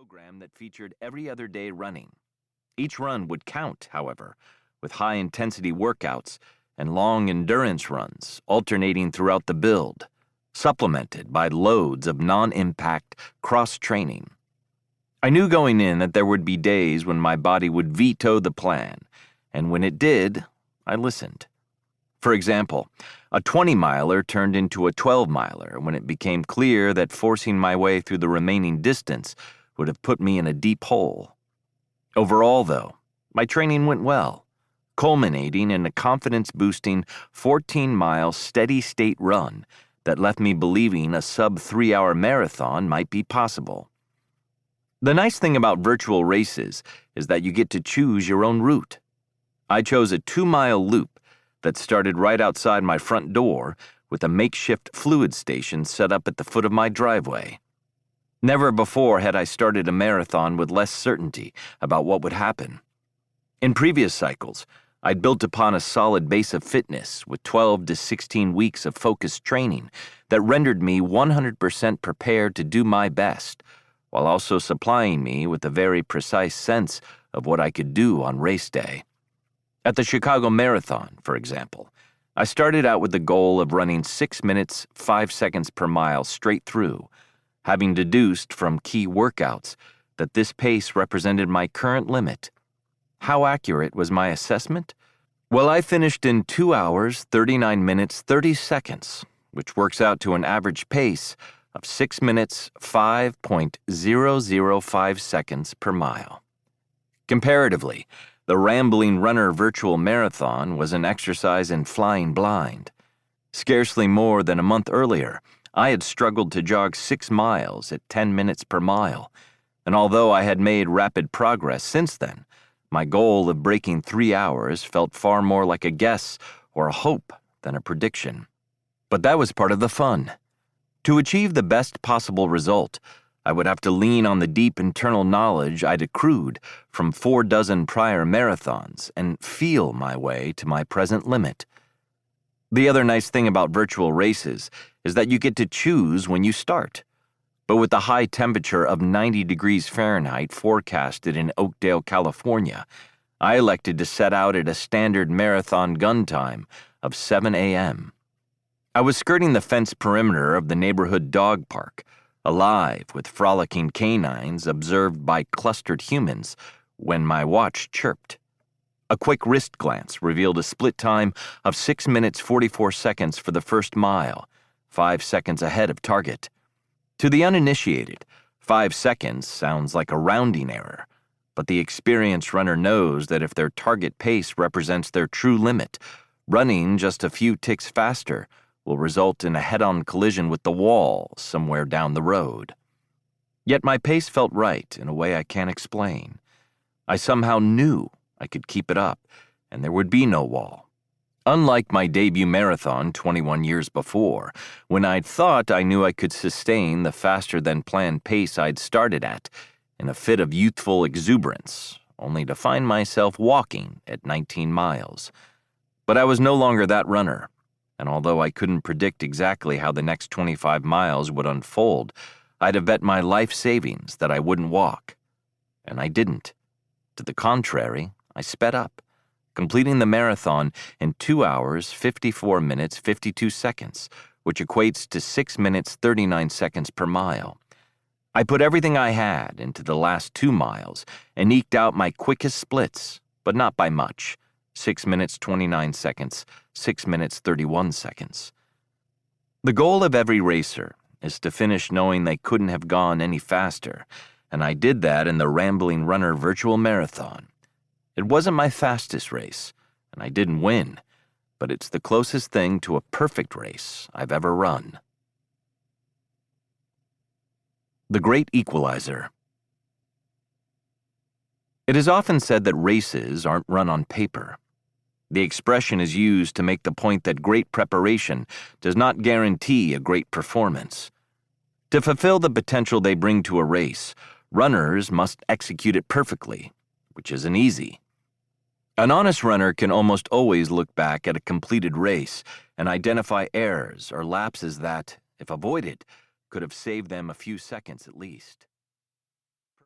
program that featured every other day running. Each run would count, however, with high-intensity workouts and long endurance runs alternating throughout the build, supplemented by loads of non-impact cross-training. I knew going in that there would be days when my body would veto the plan, and when it did, I listened. For example, a 20-miler turned into a 12-miler when it became clear that forcing my way through the remaining distance would have put me in a deep hole. Overall, though, my training went well, culminating in a confidence-boosting 14-mile steady-state run that left me believing a sub-3-hour marathon might be possible. The nice thing about virtual races is that you get to choose your own route. I chose a 2-mile loop that started right outside my front door with a makeshift fluid station set up at the foot of my driveway. Never before had I started a marathon with less certainty about what would happen. In previous cycles, I'd built upon a solid base of fitness with 12 to 16 weeks of focused training that rendered me 100% prepared to do my best, while also supplying me with a very precise sense of what I could do on race day. At the Chicago Marathon, for example, I started out with the goal of running 6 minutes, 5 seconds per mile straight through, having deduced from key workouts that this pace represented my current limit. How accurate was my assessment? Well, I finished in 2 hours, 39 minutes, 30 seconds, which works out to an average pace of 6 minutes, 5.005 seconds per mile. Comparatively, the Rambling Runner Virtual Marathon was an exercise in flying blind. Scarcely more than a month earlier, I had struggled to jog 6 miles at 10 minutes per mile, and although I had made rapid progress since then, my goal of breaking 3 hours felt far more like a guess or a hope than a prediction. But that was part of the fun. To achieve the best possible result, I would have to lean on the deep internal knowledge I'd accrued from 4 dozen prior marathons and feel my way to my present limit. The other nice thing about virtual races is that you get to choose when you start. But with the high temperature of 90 degrees Fahrenheit forecasted in Oakdale, California, I elected to set out at a standard marathon gun time of 7 a.m. I was skirting the fenced perimeter of the neighborhood dog park, alive with frolicking canines observed by clustered humans, when my watch chirped. A quick wrist glance revealed a split time of 6 minutes 44 seconds for the first mile, 5 seconds ahead of target. To the uninitiated, 5 seconds sounds like a rounding error, but the experienced runner knows that if their target pace represents their true limit, running just a few ticks faster will result in a head-on collision with the wall somewhere down the road. Yet my pace felt right in a way I can't explain. I somehow knew I could keep it up, and there would be no wall. Unlike my debut marathon 21 years before, when I'd thought I knew I could sustain the faster-than-planned pace I'd started at in a fit of youthful exuberance, only to find myself walking at 19 miles. But I was no longer that runner. And although I couldn't predict exactly how the next 25 miles would unfold, I'd have bet my life savings that I wouldn't walk. And I didn't. To the contrary, I sped up, completing the marathon in 2 hours, 54 minutes, 52 seconds, which equates to 6 minutes, 39 seconds per mile. I put everything I had into the last 2 miles and eked out my quickest splits, but not by much. 6 minutes, 29 seconds, 6 minutes, 31 seconds. The goal of every racer is to finish knowing they couldn't have gone any faster, and I did that in the Rambling Runner Virtual Marathon. It wasn't my fastest race, and I didn't win, but it's the closest thing to a perfect race I've ever run. The Great Equalizer. It is often said that races aren't run on paper. The expression is used to make the point that great preparation does not guarantee a great performance. To fulfill the potential they bring to a race, runners must execute it perfectly, which isn't easy. An honest runner can almost always look back at a completed race and identify errors or lapses that, if avoided, could have saved them a few seconds at least.